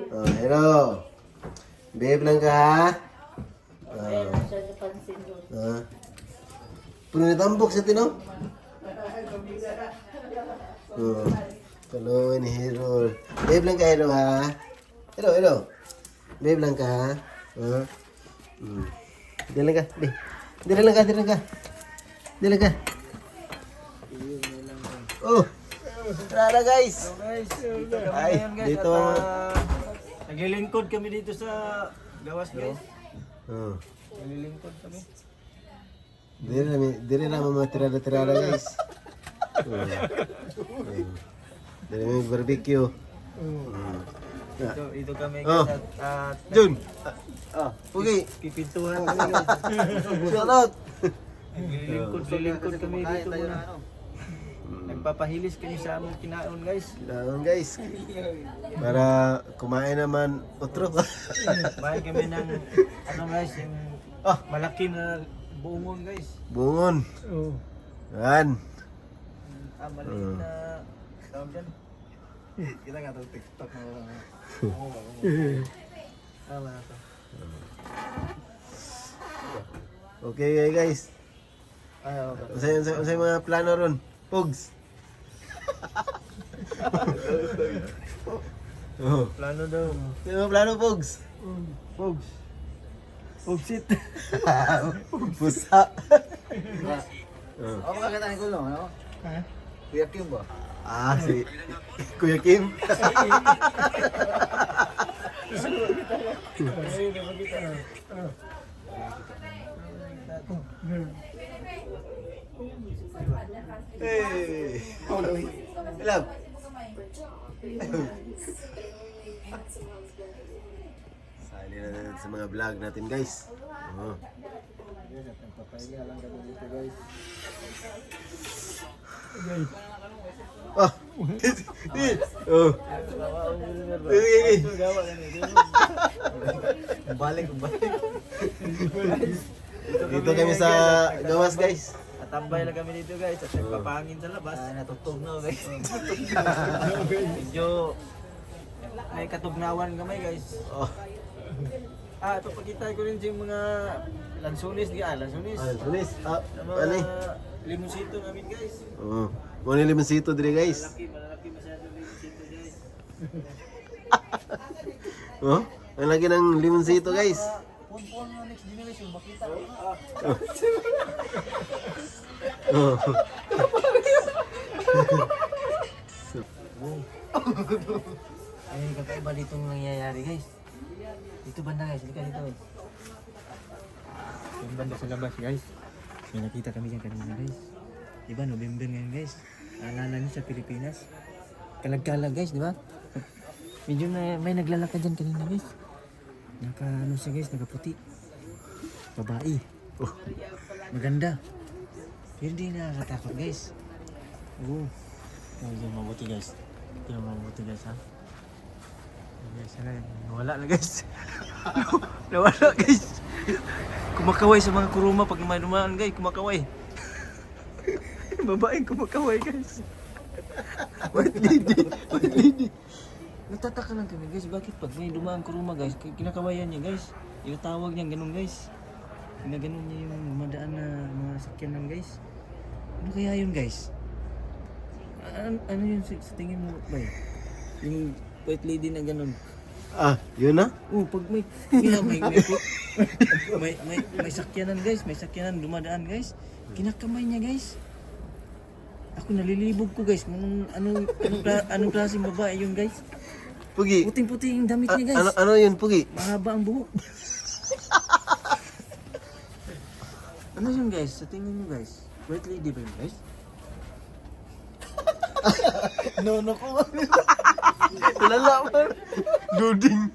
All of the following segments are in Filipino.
Oh, hello. Babe lang ka, ha? Ayan na siya napansin doon. Puno na tambok sa tino? Oh. Hello, ni Hero. Babe lang ka, hello, ha? Hello, hello. Babe lang ka, ha? Dili lang ka, babe. Dili lang ka, dili lang ka. Dili lang ka. Oh! Tara guys! Ay, dito. Naglilingkod kami dito sa gawas guys. Oh. Naglilingkod kami. Dili na mga tirada-tirada guys. Dili may barbecue. Ito kami Oh. guys at Jun! Okay. pipintuhan kami guys. Shout out! Naglilingkod kami dito muna. Nagpapahilis kami sa aming kinaon guys. Kailangan guys. Para kumain naman otro. Bahay kami ng ano guys, yung malaki na buongon guys. Bungon. Oo. Yan. Malaki na tawag dyan. Kita nga ito TikTok na tama na to. Okay guys. Okay. Unsay mga plano ron? Pogs. Oh. Plano daw. Unsay mga plano Pogs? Pogs. Pogsit. Pusa. Ako makakita ni Kulong, ano? Ha? Kuya Kim ba? Si Kuya Kim. Hey. Love. Sali na sa mga vlog natin guys. Oh. Papahinga lang kami dito guys. Oh. Oh. Balik. Dito kami sa gawas guys. Natambay lang kami dito guys at nagpapahangin sa labas. Natutog na guys. Medyo may katugnawan kami guys. Oh. Ito pakita ko rin yung mga lansones. Lansones. Sulis. Sa mga Ano? limonsito namin guys. Oh. Mo ni limonsito dire guys. Malalaki masyado limonsito guys. Oh. Ang lagi ng limonsito guys. Pon na next generation, makita. Oh. Ay, kakaiba dito nangyayari guys. Dito banda guys, dito guys. Yung banda sa labas guys. May nakita kami dyan kanina guys. Diba November ngayon guys. Naalala niyo sa Pilipinas. Kalag-kalag guys, di ba? Medyo may naglalakad dyan kanina guys. Naka ano siya guys, nakaputi. Babae. Maganda. Pero di nakakatakot guys. Oo. Hindi mabuti guys. Hindi mabuti guys ha. Guys, nawala na guys. Nawala guys. Kumakaway sa mga kuruma pag may dumaan guys, kumakaway. Babaeng kumakaway guys. White lady. Natataka lang kami guys, bakit pag may dumaan kuruma guys, kinakawayan niya guys. Inatawag niya ganun guys. Ginaganon niya yung madaan na mga sakyanan guys. Ano kaya yun guys? Ano yun sa tingin mo ba? Yung white lady na ganun. Yun na? Pag may may sakyanan guys, may sakyanan dumadaan guys. Kinakamay niya guys. Ako nalilibog ko guys. Anong klaseng babae yun guys? Pugi. Puting-puti yung damit niya guys. Ano yun, Pugi? Mahaba ang buhok. Ano yun guys? Sa tingin mo guys? White lady ba yun guys? No ko. Lalaman. Duding.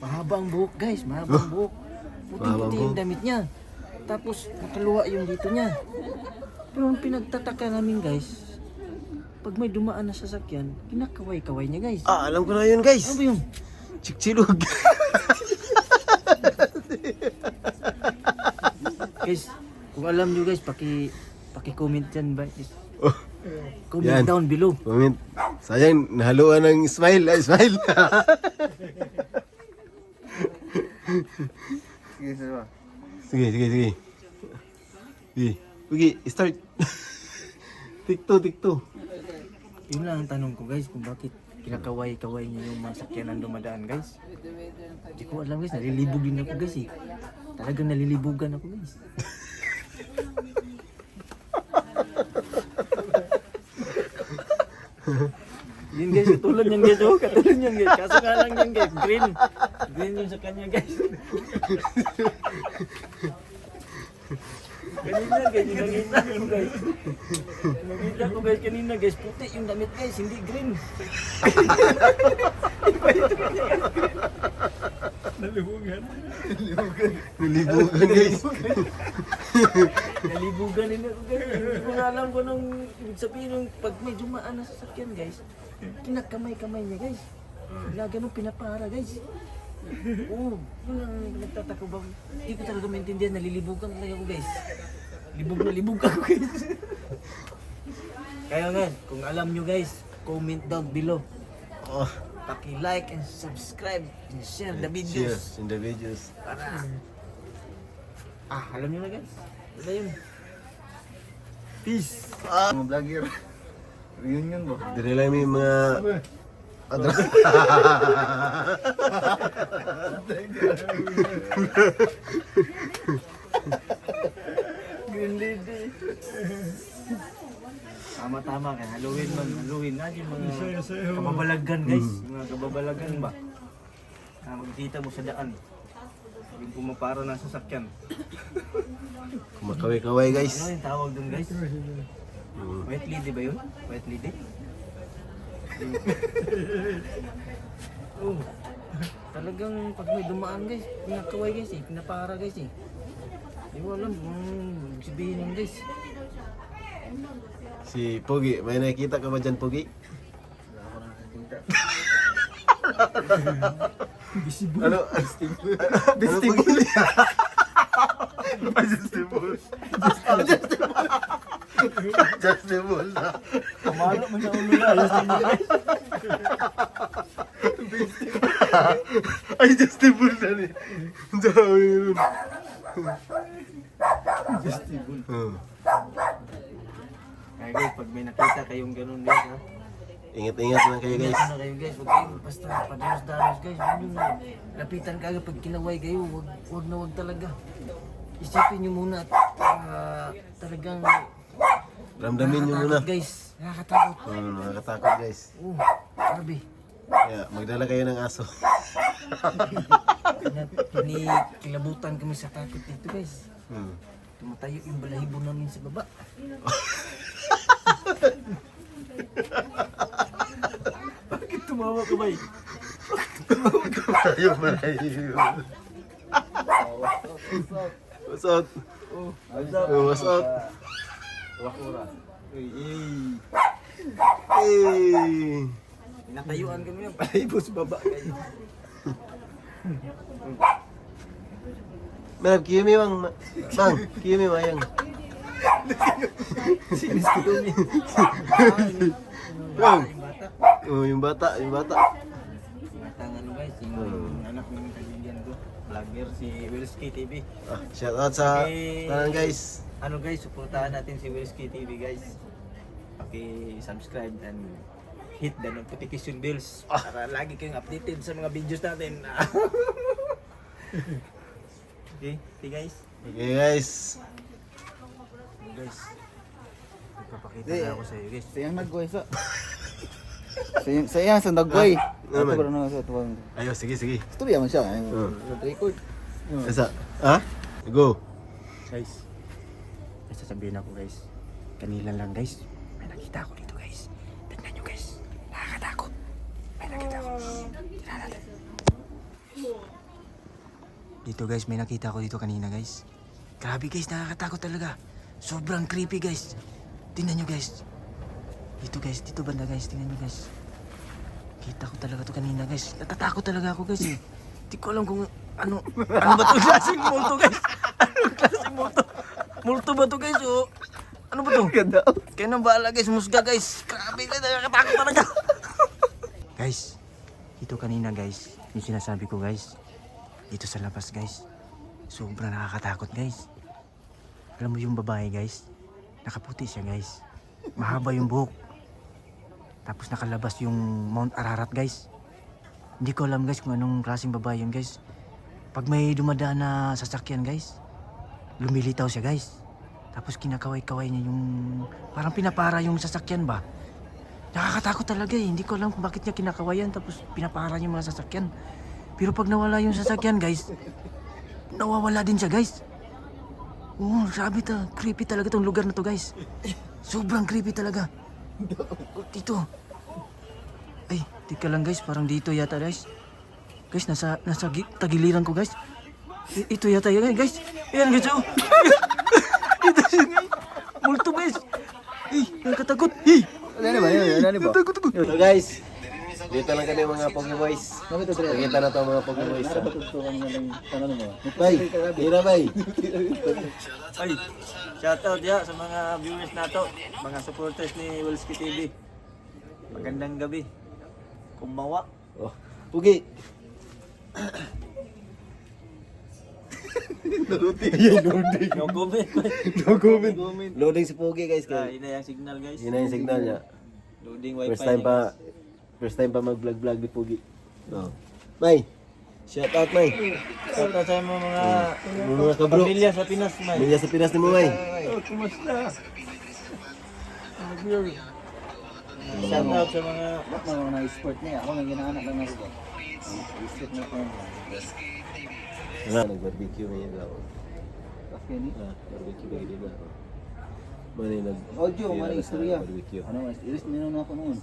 Mahaba ang buhok guys. Mahaba ang buhok. Puting-puti yung damit niya. Tapos nakaluwa yung dito niya. Pero ang pinagtataka namin guys, pag may dumaan na sasakyan, kinakaway-kaway niya guys. Alam ko na yun guys. Ano ba yun? Chikchilog. Guys, kung alam nyo guys, paki-comment dyan ba? Comment Yan. down below. Comment. Sayang, nahaluan ng smile. Ay, smile. Sige, sir. Sige. Sige, start. Tik-to. Yun lang ang tanong ko guys, kung bakit kinakaway-kaway niya yung mga sakyanan dumadaan guys. Hindi ko alam guys, nalilibog din ako guys eh. Talagang nalilibugan ako guys. Yun guys, katulad yan guys, oh, katulad yan guys. Kaso nga lang yan guys, green. Green yun sa kanya guys. Kanina guys, nakita ko guys. Nakita ko guys kanina guys, puti yung damit guys, hindi green. Nalibugan, guys. Nalibugan din ako guys. Hindi ko na alam kung anong ibig sabihin nung pag may dumaan na sasakyan guys. Kinakamay-kamay niya guys. Wala ganun pinapara guys. Oo, yun ang nagtataka ba? Hindi ko talaga maintindihan, nalilibugan talaga ako guys. Libog na libog ako guys. Kaya nga, kung alam nyo guys, comment down below. Oh, Paki-like and subscribe and share the videos. cheers in the videos. Para alam nyo na guys. Wala yun. Peace. Mga vlogger. Reunion ba? Dire lang may mga... Green lady. Tama-tama ka. Halloween man. Halloween na yung mga kababalagan guys. Mga kababalagan ba? Magkita mo sa daan. Yung pumapara ng sasakyan. Kumakaway-kaway, guys. Ano yung tawag dun guys? White lady ba yun? White lady? Oh, talagang pag may dumaan guys, pinakaway guys eh, pinapara guys eh. Hindi ko alam kung sabihin yun guys. Si Pogi, may nakikita ka ba dyan, Pogi? Visible. Ano? Vestibular. Adjustable na. Kamalo man sa ulo na. Adjustable na ni. Dami yun. Visible. Hmm. Kaya guys, pag may nakita kayong ganun guys ha. Ingat-ingat lang kayo, guys. Ingat na kayo guys, huwag kayong basta padalos-dalos guys. Huwag nyo lapitan ka agad pag kinaway kayo, huwag na huwag talaga. Isipin nyo muna at talagang Ramdamin nyo muna. nakakatakot, guys. Nakakatakot. Nakakatakot, guys. Grabe. Kaya magdala kayo ng aso. Kilabutan kami sa takot dito guys. Tumatayo yung balahibo namin sa baba. Bakit tumawa ka ba eh? Ayaw malayo. What's up? What's up? Wakura. Hey! Natayuan kami ng balahibo sa baba guys. Manap, kiyumi mang. Mang, kiyumi mayang. Sinis ko doon eh. Mang. Yung bata. Oh, yung bata. Batang ano guys, yung anak ng kaibigan ko. Vlogger si Willski TV. Ah, shout out sa tanan, guys. Ano guys, suportahan natin si Willski TV guys. Paki-subscribe and hit the notification bells para lagi kayong updated sa mga videos natin. Okay guys. Okay, guys. Guys, ipapakita na ako sa iyo guys. Sayang naggoy sa. Sayang sa naggoy. Naman. Ano ba na sa tuwang? Ayo, sige. Istorya man siya. Record. Asa? Ha? Go. Guys, may sasabihin ako guys. Kanila lang guys. May nakita ako dito guys. Tignan nyo guys. Nakakatakot. May nakita ako. Tignan natin. Dito guys, may nakita ako dito kanina guys. Grabe guys, nakakatakot talaga. Sobrang creepy guys. Tingnan nyo guys. Dito guys, dito banda guys. Tingnan nyo guys. Kita ko talaga to kanina guys. Natatakot talaga ako guys eh. Di ko alam kung ano ba to klaseng multo guys. Ano klaseng multo? Multo ba to guys o? Ano ba to? Kaya nang bahala guys, musga guys. Grabe guys, nakakatakot talaga. Dito kanina guys, yung sinasabi ko guys, dito sa labas guys, sobrang nakakatakot guys. Alam mo yung babae guys, nakaputi siya guys, mahaba yung buhok, tapos nakalabas yung Mount Ararat guys. Hindi ko alam guys kung anong klaseng babae yun guys. Pag may dumadaan na sasakyan guys, lumilitaw siya guys. Tapos kinakaway-kaway niya yung, parang pinapara yung sasakyan ba. Nakakatakot talaga eh. Hindi ko alam kung bakit niya kinakawayan tapos pinapara niya yung mga sasakyan. Pero pag nawala yung sasakyan guys, nawawala din siya guys. Oo, sabi ta, creepy talaga tong lugar na to guys. Sobrang creepy talaga. Dito. Ay, tika lang guys, parang dito yata guys. Guys, nasa tagiliran ko guys. Ito yata yan guys. Ayan guys, oh. Ito siya guys. Multo guys. Ay, nakatakot. Ay. Ano ba yun? Ano ba? Takot ako. So guys, dito lang kami mga Pogi Boys. Nakita na to mga Pogi Boys. Bay, tira bay. Ay, shoutout ya sa mga viewers nato, mga supporters ni Wolski TV. Magandang gabi. Kumawa. Oh, Pogi. No comment. No comment. Loading si Pogi guys. Yun na yung signal guys. Yun na yung signal niya. Loading wifi. First time pa mag-vlog ni Pogi. No. May. Shout out May. Shoutout sa mga kabro. pamilya sa Pinas, man. Pamilya sa Pinas ni mo May. Kumusta? Shoutout sa mga sport niya. Ako nang ginaanak lang ako. Sport na ko. Wala, nag-barbecue may ilaw. Bakit ni? Barbecue may ilaw. Mani nag... Audio, mani istorya. Barbecue. Ano, iris nino na ako noon.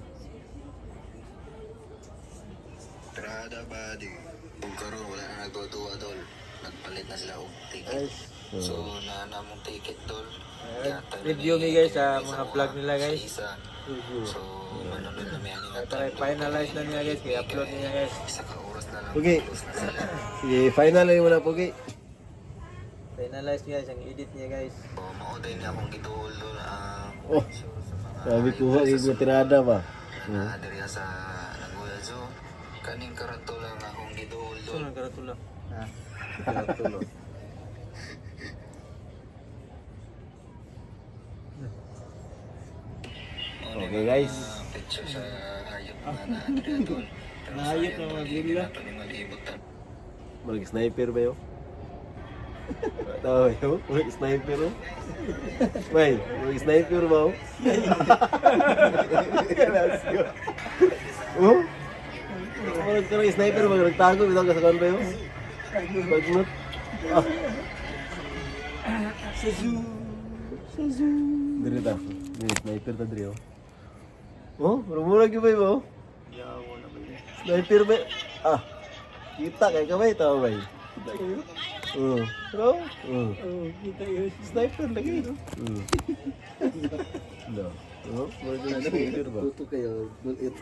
Trada body. Kung karoon, wala na nagtutuwa doon. Nagpalit na sila og ticket. So, namong ticket doon. review ni guys sa mga vlog nila guys. Isa. So, manonood na may aning na Try finalize na niya guys, i-upload niya guys. isa ka oras na lang. Pogi. Sige, final na yung muna Pogi. Finalize guys, ang edit niya guys. So, mauday na akong gituol doon. Oh, sabi ko ha, yung tirada ba? Naadiriya sa Nagoya Zoo. Kaning karato lang akong gituol doon. Sunod karatula. Tulo. Okay guys. Picture sa hayop na naadiriya doon. Nahayop na mga grilla. Ito ni malibutan. Mag-sniper ba yun? Tawa yun? Mag-sniper yun? May, mag-sniper ba yun? Let's go. Oh? Mag ka ng sniper, mag-nagtago, bitaw ka sa kan ba yun? Bagnot. Ah. Sa zoo. Diri ta. Diri, sniper ta diri oh. Oh, rumurag yung ba yun oh? Sniper ba? Ah. Kita kay kamay tao bay. Kita kayo? Oo. Bro? Oo. Kita yun. Sniper lagi. Oo. No. Oh, more than sniper ba? Tuto kayo, bullet.